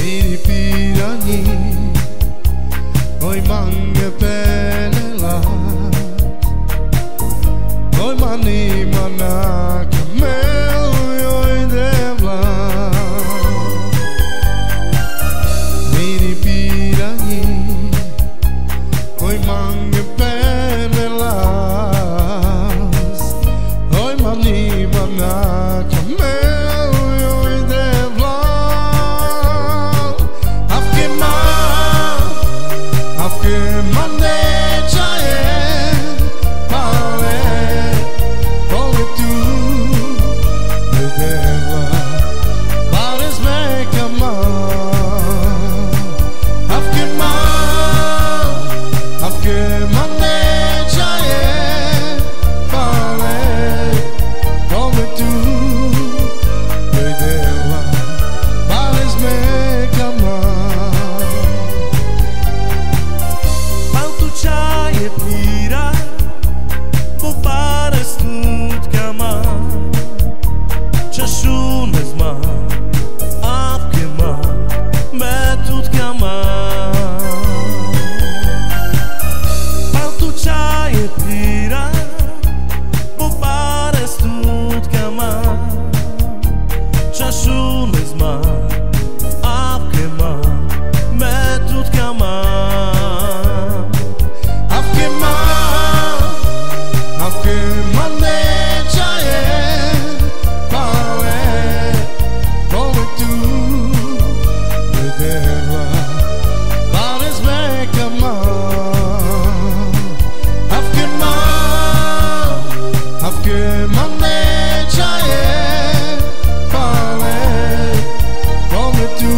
Miri pirani Oi mange penela Oi mani manaka meu oi devla Miri pirani Oi mange penelas Oi mani manaka meu oi devla Afke mane chaye pale Only tu de devla Bares me kama Afke mane chaye pale Only tu de devla Bares me kama Chaje pira, po pare stut kama, čašu ne zma, apkema, betut kama. Paltu chaje pira, po pare stut kama, čašu ne zma, apkema, betut kama. Afke mane chaye pale Only tu de devla Bares me kama Afke mane chaye pale Only tu